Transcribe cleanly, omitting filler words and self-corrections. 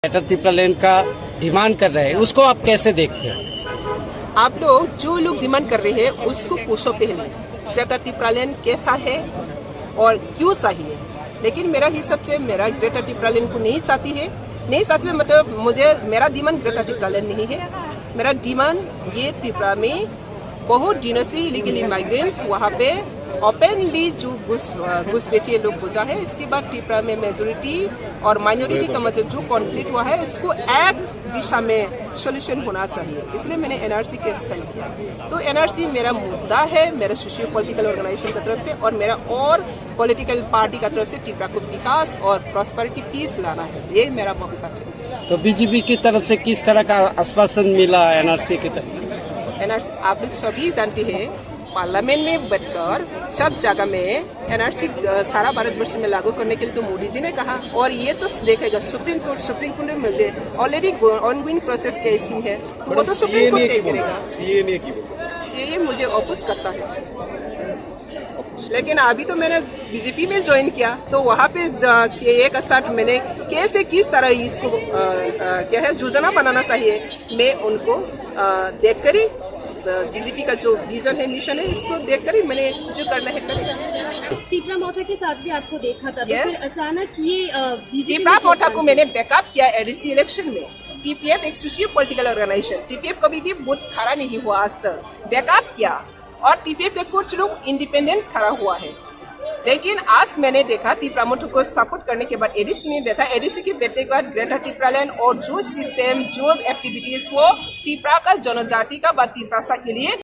Greater Tripuraland का demand कर रहे हैं, उसको आप कैसे देखते हैं? आप लोग जो लोग डिमांड कर रहे हैं उसको पूछो पहले ग्रेटर त्रिपुरालैंड कैसा है और क्यों चाहिए। लेकिन मेरा हिसाब से मेरा ग्रेटर त्रिपुरालैंड को नहीं चाहती है, नहीं चाहती मतलब मुझे मेरा डिमांड ग्रेटर त्रिपुरालैंड नहीं है। मेरा डिमांड ये त्रिपुरा में बहुत दिनों से इलीगली माइग्रेंट्स वहाँ पे ओपनली जो घुसपैठिए लोग गुजरा है। इसके बाद त्रिपुरा में मेजोरिटी और माइनॉरिटी का मतलब जो कॉन्फ्लिक्ट हुआ है इसको एक दिशा में सोल्यूशन होना चाहिए। इसलिए मैंने एनआरसी केस फाइल किया। तो एनआरसी मेरा मुद्दा है मेरा सोशियो पॉलिटिकल ऑर्गेनाइजेशन की तरफ से और मेरा और पॉलिटिकल पार्टी की तरफ से त्रिपुरा को विकास और प्रॉस्पेरिटी पीस लाना है, ये मेरा मकसद है। तो बीजेपी की तरफ से किस तरह का आश्वासन मिला एनआरसी की तरफ? एनआरसी आप लोग सभी जानते हैं, पार्लियामेंट में बैठकर सब जगह में एनआरसी सारा भारतवर्ष में लागू करने के लिए तो मोदी जी ने कहा और ये तो देखेगा सुप्रीम कोर्ट में मुझे ऑलरेडी ऑनगोइंग प्रोसेस केसिंग है तो वो तो सुप्रीम कोर्ट क्या करेगा। सीए मुझे ऑपोज करता है, लेकिन अभी तो मैंने बीजेपी में ज्वाइन किया तो वहाँ पे सीए का साथ मैंने कैसे किस तरह इसको क्या है योजना बनाना चाहिए मैं उनको देख कर ही बीजेपी का जो विजन है मिशन है इसको देखकर ही मैंने जो करना है करेगा। त्रिपुरा मोर्चा के साथ भी आपको देखा था, तो फिर अचानक ये त्रिपुरा मोर्चा को मैंने बैकअप किया एडीसी इलेक्शन में। टीपीएफ एक सोशियो पॉलिटिकल ऑर्गेनाइजेशन, टीपीएफ कभी भी वोट खड़ा नहीं हुआ आज तक, बैकअप किया और टीपीएफ के कुछ लोग इंडिपेंडेंस खड़ा हुआ है। लेकिन आज मैंने देखा त्रिपुरा मोर्चा को सपोर्ट करने के बाद एडीसी में बैठा, एडीसी के बैठने के बाद ग्रेटर त्रिपुरालैंड और जो सिस्टम जो एक्टिविटीज वो त्रिपुरा का जनजाति का व त्रिपुरा के लिए